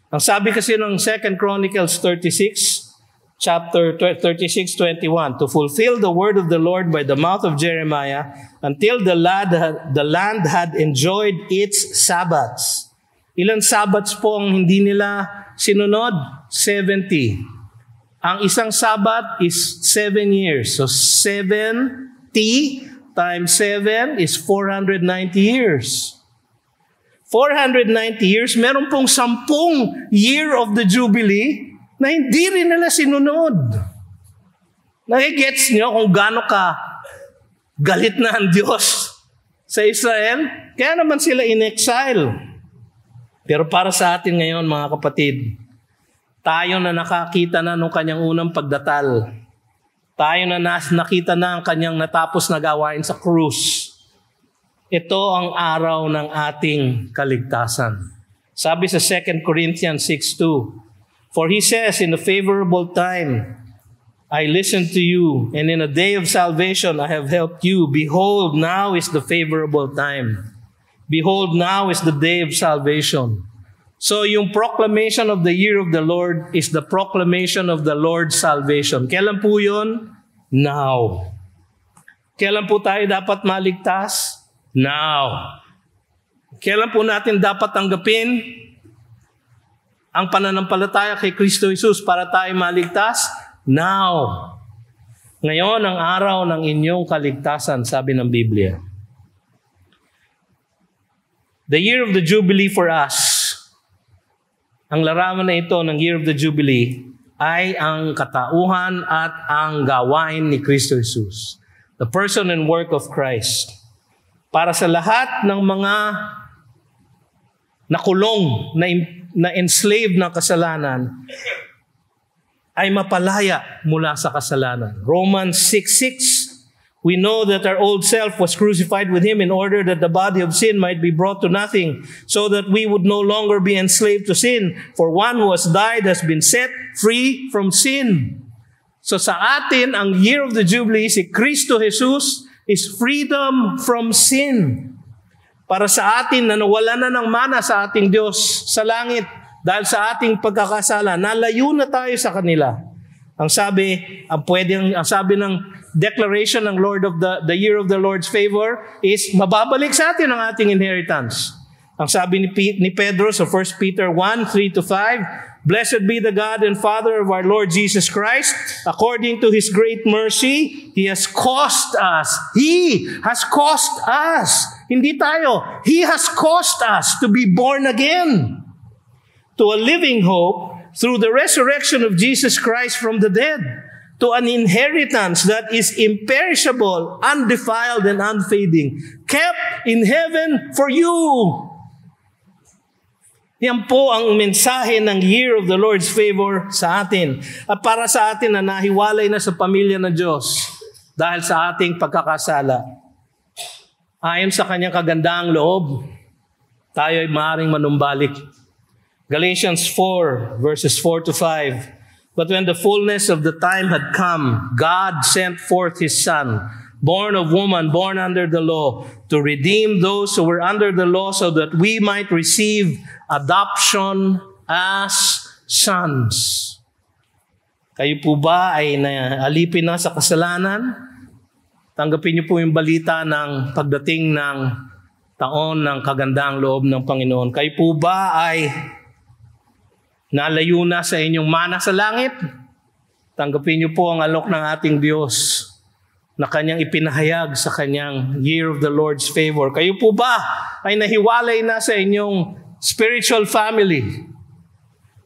Ang sabi kasi ng 2 Chronicles 36, chapter 36:21, to fulfill the word of the Lord by the mouth of Jeremiah until the land had enjoyed its Sabbaths. Ilan Sabbaths po ang hindi nila sinunod? 70. Ang isang Sabbath is 7 years. So 70 times 7 is 490 years. 490 years, meron pong 10 year of the Jubilee na hindi rin nila sinunod. Nagigets niyo kung gaano ka galit na ang Diyos sa Israel? Kaya naman sila in exile. Pero para sa atin ngayon, mga kapatid, tayo na nakakita na nung kanyang unang pagdatal. Tayo na nakita na ang kanyang natapos na gawain sa krus. Ito ang araw ng ating kaligtasan. Sabi sa 2 Corinthians 6:2, for he says, in a favorable time, I listened to you, and in a day of salvation I have helped you. Behold, now is the favorable time. Behold, now is the day of salvation. So yung proclamation of the year of the Lord is the proclamation of the Lord's salvation. Kailan po yun? Now. Kailan po tayo dapat maligtas? Now. Kailan po natin dapat tanggapin ang pananampalataya kay Kristo Jesus para tayo maligtas? Now. Ngayon ang araw ng inyong kaligtasan, sabi ng Biblia. The year of the Jubilee for us, ang larawan na ito ng year of the Jubilee ay ang katauhan at ang gawain ni Kristo Jesus. The person and work of Christ. Para sa lahat ng mga nakulong, na enslaved ng kasalanan, ay mapalaya mula sa kasalanan. Romans 6:6, we know that our old self was crucified with Him in order that the body of sin might be brought to nothing, so that we would no longer be enslaved to sin. For one who has died has been set free from sin. So sa atin, ang year of the Jubilee, si Kristo Jesus, is freedom from sin. Para sa atin na nawala na ng mana sa ating Diyos sa langit dahil sa ating pagkakasala, nalayo na tayo sa kanila. Ang sabi ng declaration ng Lord of the year of the Lord's favor is mababalik sa atin ang ating inheritance. Ang sabi ni Pedro sa 1 Peter 1:3-5, blessed be the God and Father of our Lord Jesus Christ. According to His great mercy, He has caused us. He has caused us. Hindi tayo. He has caused us to be born again to a living hope through the resurrection of Jesus Christ from the dead, to an inheritance that is imperishable, undefiled, and unfading, kept in heaven for you. Yan po ang mensahe ng year of the Lord's favor sa atin. At para sa atin na nahiwalay na sa pamilya ng Diyos dahil sa ating pagkakasala. Ayon sa kanyang kagandaang loob, tayo ay maaaring manumbalik. Galatians 4:4-5, but when the fullness of the time had come, God sent forth His Son, born of woman, born under the law, to redeem those who were under the law so that we might receive adoption as sons. Kayo po ba ay naalipin na sa kasalanan? Tanggapin niyo po yung balita ng pagdating ng taon ng kagandaang loob ng Panginoon. Kayo po ba ay nalayo na sa inyong mana sa langit? Tanggapin niyo po ang alok ng ating Diyos na kanyang ipinahayag sa kanyang year of the Lord's favor. Kayo po ba ay nahiwalay na sa inyong spiritual family?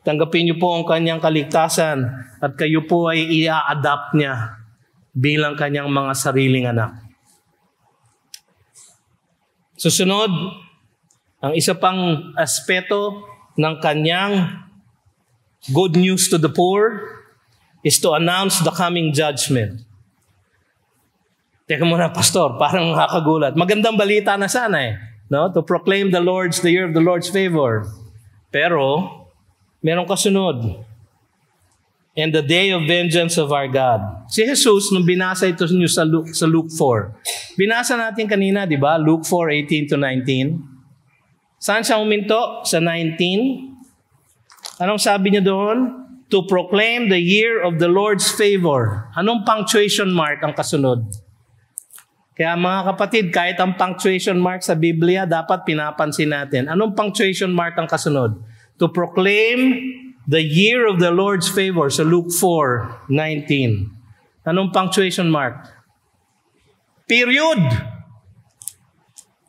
Tanggapin niyo po ang kanyang kaligtasan at kayo po ay i-adapt niya bilang kanyang mga sariling anak. Susunod, ang isa pang aspeto ng kanyang good news to the poor is to announce the coming judgment. Teka muna, Pastor, parang nakakagulat. Magandang balita na sana no? To proclaim the year of the Lord's favor. Pero, merong kasunod. And the day of vengeance of our God. Si Jesus, nung binasa ito niyo sa Luke 4. Binasa natin kanina, di ba? Luke 4:18-19. Saan siya huminto? Sa 19. Anong sabi niya doon? To proclaim the year of the Lord's favor. Anong punctuation mark ang kasunod? Kaya mga kapatid, kahit ang punctuation mark sa Biblia, dapat pinapansin natin. Anong punctuation mark ang kasunod? To proclaim the year of the Lord's favor sa Luke 4:19. Anong punctuation mark? Period.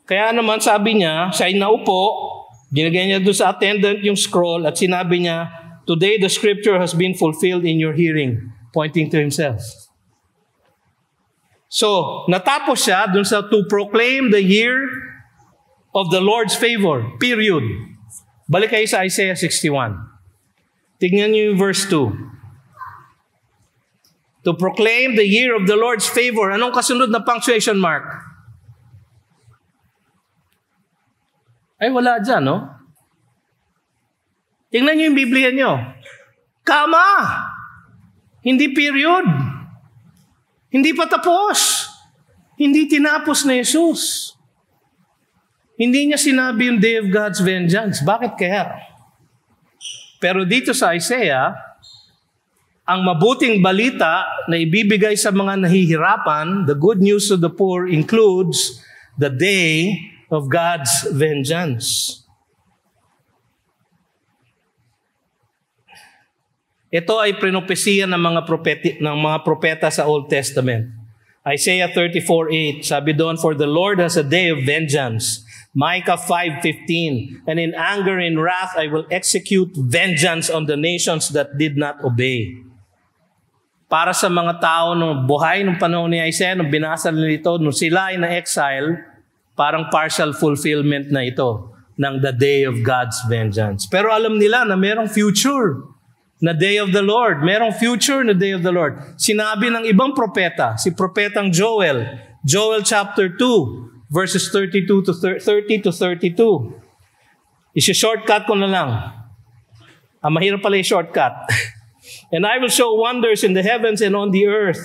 Kaya naman sabi niya, siya ay naupo, ginagaya niya doon sa attendant yung scroll at sinabi niya, today the scripture has been fulfilled in your hearing, pointing to himself. So, natapos siya dun sa to proclaim the year of the Lord's favor. Period. Balik kayo sa Isaiah 61. Tignan niyo yung verse 2. To proclaim the year of the Lord's favor. Anong kasunod na punctuation mark? Ay, wala dyan, no? Tingnan niyo yung Biblia niyo. Kama! Hindi period. Hindi pa tapos. Hindi tinapos na Jesus. Hindi niya sinabi yung day of God's vengeance. Bakit kaya? Pero dito sa Isaiah, ang mabuting balita na ibibigay sa mga nahihirapan, the good news to the poor includes the day of God's vengeance. Ito ay propesya ng mga propeta sa Old Testament. Isaiah 34:8, sabi doon, for the Lord has a day of vengeance. Micah 5:15, and in anger and wrath I will execute vengeance on the nations that did not obey. Para sa mga tao nung buhay nung panahon ni Isaiah, nung binasa nila ito, nung sila ay na-exile, parang partial fulfillment na ito ng the day of God's vengeance. Pero alam nila na merong future na day of the Lord. Merong future na day of the Lord. Sinabi ng ibang propeta, si propetang Joel, Joel chapter 2, verses 30 to 32. Isi-shortcut ko na lang. Mahirap pala i-shortcut. And I will show wonders in the heavens and on the earth,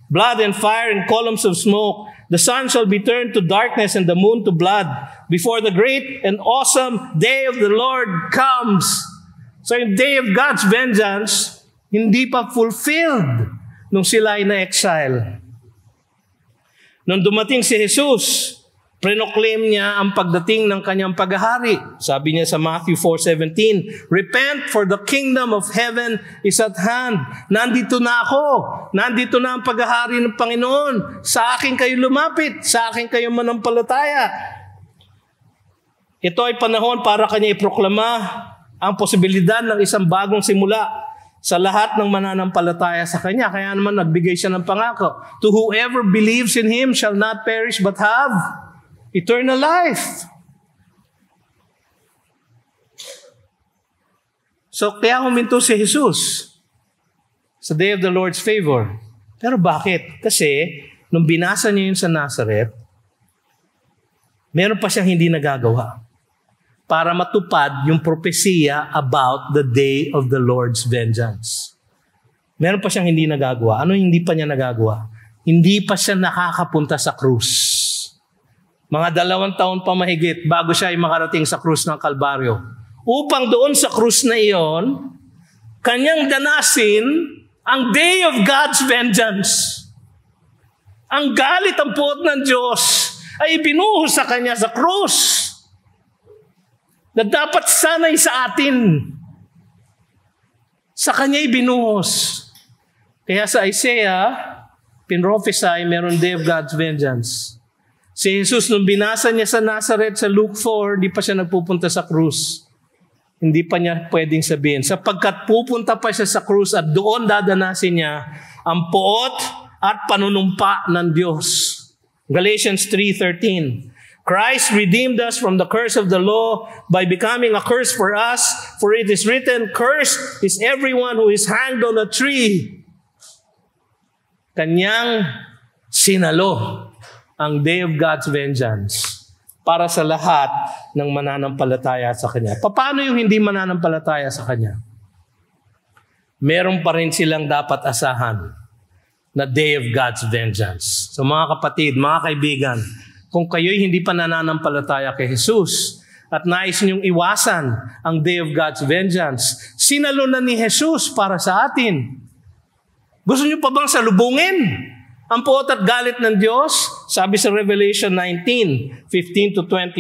blood and fire and columns of smoke. The sun shall be turned to darkness and the moon to blood before the great and awesome day of the Lord comes. So yung day of God's vengeance, hindi pa fulfilled nung sila ay na-exile. Nung dumating si Jesus, Prinoclaim niya ang pagdating ng kanyang paghahari. Sabi niya sa Matthew 4:17, repent for the kingdom of heaven is at hand. Nandito na ako. Nandito na ang paghahari ng Panginoon. Sa akin kayo lumapit. Sa akin kayo manampalataya. Ito ay panahon para kanya iproklama ang posibilidad ng isang bagong simula sa lahat ng mananampalataya sa kanya. Kaya naman nagbigay siya ng pangako. To whoever believes in Him shall not perish but have eternal life. So, kaya huminto si Jesus sa day of the Lord's favor. Pero bakit? Kasi, nung binasa niya yun sa Nazareth, meron pa siyang hindi nagagawa para matupad yung propesiya about the day of the Lord's vengeance. Meron pa siyang hindi nagagawa. Ano hindi pa niya nagagawa? Hindi pa siya nakakapunta sa krus. Mga 2 taon pa mahigit bago siya ay makarating sa krus ng Kalbaryo. Upang doon sa krus na iyon, kanyang danasin ang day of God's vengeance. Ang galit, ang puot ng Diyos ay ibinuhos sa kanya sa krus na dapat sanay sa atin. Sa kanya ibinuhos. Kaya sa Isaiah, pinrophesy, meron day of God's vengeance. Si Jesus, nung binasa niya sa Nazareth, sa Luke 4, di pa siya nagpupunta sa krus. Hindi pa niya pwedeng sabihin. Sapagkat pupunta pa siya sa krus at doon dadanasin niya ang poot at panunumpa ng Diyos. Galatians 3:13. Christ redeemed us from the curse of the law by becoming a curse for us, for it is written, cursed is everyone who is hanged on a tree. Kanyang sinalo ang day of God's vengeance para sa lahat ng mananampalataya sa Kanya. Paano yung hindi mananampalataya sa Kanya? Meron pa rin silang dapat asahan na day of God's vengeance. So mga kapatid, mga kaibigan, kung kayo'y hindi pa nananampalataya kay Jesus at nais niyong iwasan ang day of God's vengeance, sinalo na ni Jesus para sa atin. Gusto niyo pa bang salubungin ang poot at galit ng Diyos? Sabi sa Revelation 19:15-21,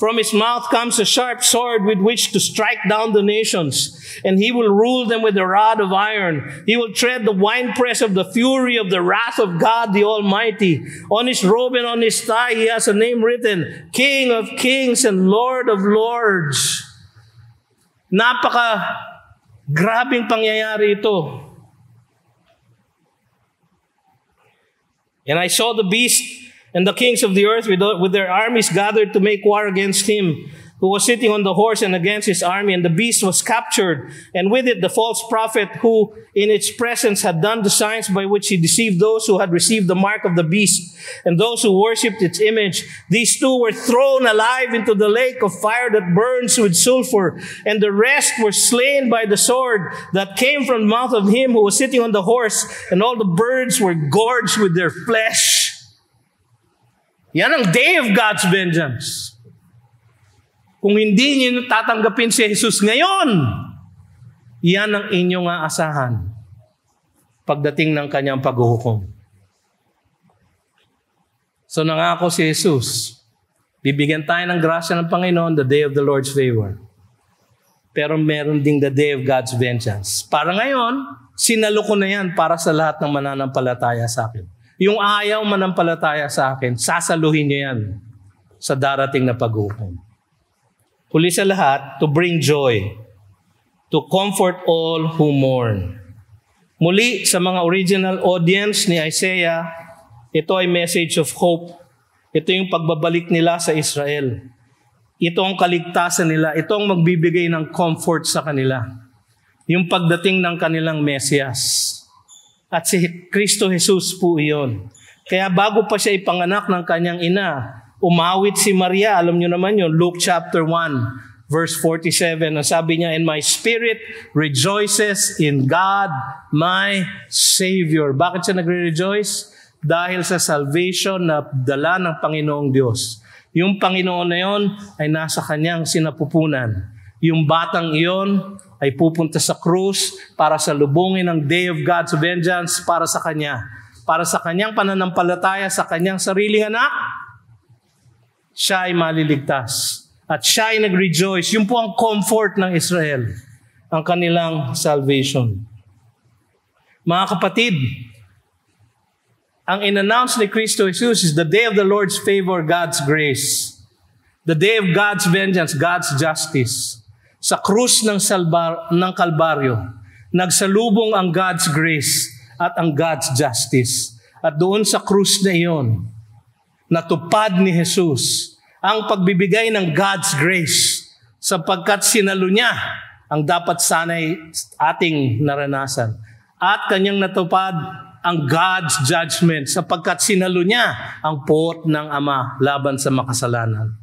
from His mouth comes a sharp sword with which to strike down the nations, and He will rule them with a rod of iron. He will tread the winepress of the fury of the wrath of God the Almighty. On His robe and on His thigh He has a name written, King of Kings and Lord of Lords. Napaka-grabing pangyayari ito. And I saw the beast and the kings of the earth with their armies gathered to make war against him who was sitting on the horse and against his army. And the beast was captured, and with it the false prophet who in its presence had done the signs by which he deceived those who had received the mark of the beast and those who worshipped its image. These two were thrown alive into the lake of fire that burns with sulfur, and the rest were slain by the sword that came from the mouth of him who was sitting on the horse, and all the birds were gorged with their flesh. Yan ang day of God's vengeance. Kung hindi niyo tatanggapin si Jesus ngayon, yan ang inyong aasahan pagdating ng kanyang paghuhukom. So nangako si Jesus, bibigyan tayo ng grasya ng Panginoon the day of the Lord's favor. Pero meron ding the day of God's vengeance. Para ngayon, sinalo ko na yan para sa lahat ng mananampalataya sa akin. Yung ayaw manampalataya sa akin, sasaluhin niyo yan sa darating na paghuhukom. Huli sa lahat, to bring joy, to comfort all who mourn. Muli, sa mga original audience ni Isaiah, ito ay message of hope. Ito yung pagbabalik nila sa Israel. Ito ang kaligtasan nila. Ito ang magbibigay ng comfort sa kanila. Yung pagdating ng kanilang Mesiyas. At si Kristo Jesus po iyon. Kaya bago pa siya ipanganak ng kanyang ina, umawit si Maria, alam nyo naman yun, Luke chapter 1, verse 47. Ang sabi niya, and my spirit rejoices in God, my Savior. Bakit siya nagre-rejoice? Dahil sa salvation na dala ng Panginoong Diyos. Yung Panginoon na yon ay nasa kanyang sinapupunan. Yung batang iyon ay pupunta sa krus para salubungin ang day of God's vengeance para sa kanya. Para sa kanyang pananampalataya sa kanyang sariling anak, siya ay maliligtas. At siya ay nag-rejoice. Yun po ang comfort ng Israel. Ang kanilang salvation. Mga kapatid, ang in-announce ni Kristo Jesus is the day of the Lord's favor, God's grace. The day of God's vengeance, God's justice. Sa krus ng Kalbaryo, nagsalubong ang God's grace at ang God's justice. At doon sa krus na iyon, natupad ni Jesus ang pagbibigay ng God's grace sapagkat sinalo niya ang dapat sana'y ating naranasan. At kanyang natupad ang God's judgment sapagkat sinalo niya ang poot ng Ama laban sa makasalanan.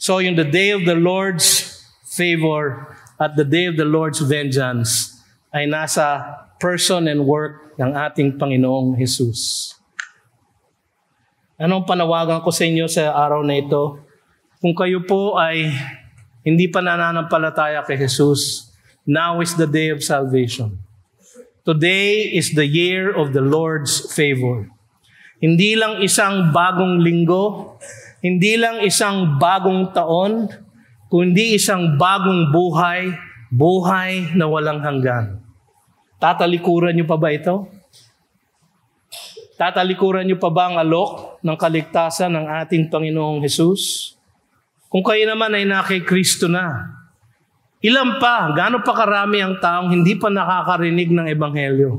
So yung the day of the Lord's favor at the day of the Lord's vengeance ay nasa person and work ng ating Panginoong Jesus. Anong panawagan ko sa inyo sa araw na ito? Kung kayo po ay hindi pa nananampalataya kay Jesus, now is the day of salvation. Today is the year of the Lord's favor. Hindi lang isang bagong linggo, hindi lang isang bagong taon, kundi isang bagong buhay, buhay na walang hanggan. Tatalikuran niyo pa ba ito? Tatalikuran niyo pa ba ang alok ng kaligtasan ng ating Panginoong Hesus? Kung kayo naman ay kay Kristo na, ilan pa, gaano pa karami ang taong hindi pa nakakarinig ng Ebanghelyo?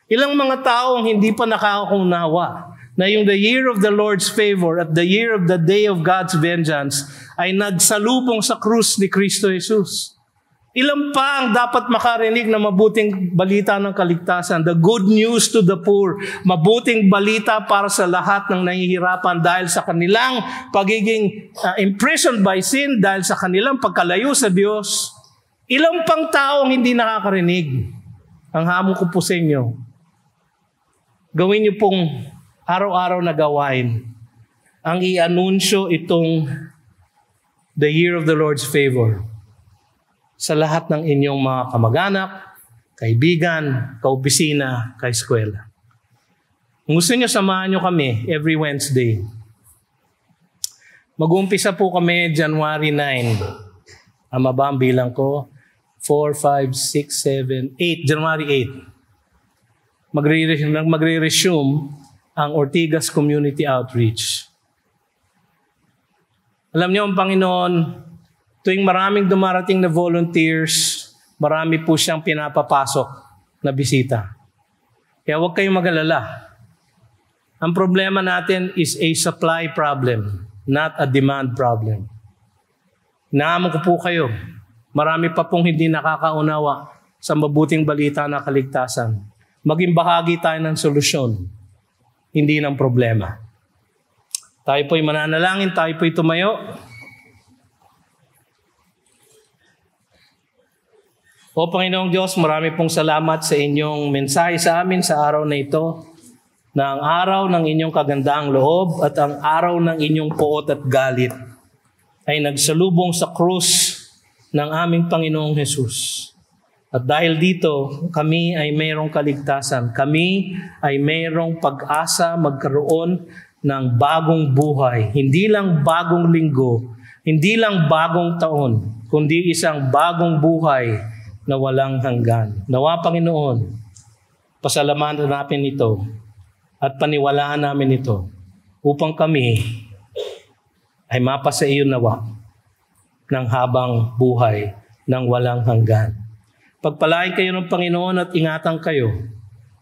Ilang mga taong hindi pa nakakaunawa na yung the year of the Lord's favor at the year of the day of God's vengeance ay nagsalubong sa krus ni Kristo Jesus. Ilan pa ang dapat makarinig na mabuting balita ng kaligtasan, the good news to the poor, mabuting balita para sa lahat ng nahihirapan dahil sa kanilang pagiging imprisoned by sin, dahil sa kanilang pagkalayo sa Diyos. Ilang pang taong hindi nakakarinig? Ang hamon ko po sa inyo, gawin niyo pong araw-araw na gawain ang i-anunsyo itong the year of the Lord's favor sa lahat ng inyong mga kamag-anak, kaibigan, kaopisina, kaeskwela. Kung gusto niyo, samahan niyo kami every Wednesday. Mag-uumpisa po kami January 9. Ama ba ang bilang ko? 4, 5, 6, 7, 8. January 8. Magre-resume ang Ortigas Community Outreach. Alam niyo, ang Panginoon, tuwing maraming dumarating na volunteers, marami po siyang pinapapasok na bisita. Kaya huwag kayong mag-alala. Ang problema natin is a supply problem, not a demand problem. Inaamon ko po kayo, marami pa pong hindi nakakaunawa sa mabuting balita na kaligtasan. Maging bahagi tayo ng solusyon, hindi ng problema. Tayo po'y mananalangin, tayo po'y tumayo. O Panginoong Diyos, marami pong salamat sa inyong mensahe sa amin sa araw na ito, na ang araw ng inyong kagandaang loob at ang araw ng inyong poot at galit ay nagsalubong sa krus ng aming Panginoong Hesus. At dahil dito, kami ay mayroong kaligtasan. Kami ay mayroong pag-asa magkaroon ng bagong buhay. Hindi lang bagong linggo, hindi lang bagong taon, kundi isang bagong buhay na walang hanggan. Nawa, Panginoon, pasalamatan natin ito at paniwalaan namin ito upang kami ay mapasa iyo nawa ng habang buhay ng walang hanggan. Pagpalain kayo ng Panginoon at ingatan kayo.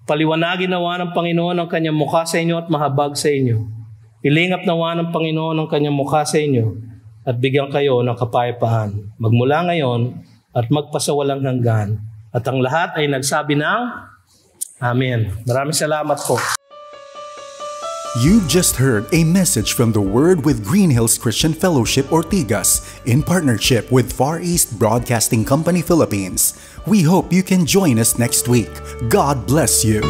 Paliwanagin nawa ng Panginoon ang kanyang mukha sa inyo at mahabag sa inyo. Ilingap nawa ng Panginoon ang kanyang mukha sa inyo at bigyan kayo ng kapayapaan. Magmula ngayon at magpasawalang hanggan. At ang lahat ay nagsabi ng Amen. Maraming salamat po. You've just heard a message from the Word with Green Hills Christian Fellowship Ortigas in partnership with Far East Broadcasting Company Philippines. We hope you can join us next week. God bless you.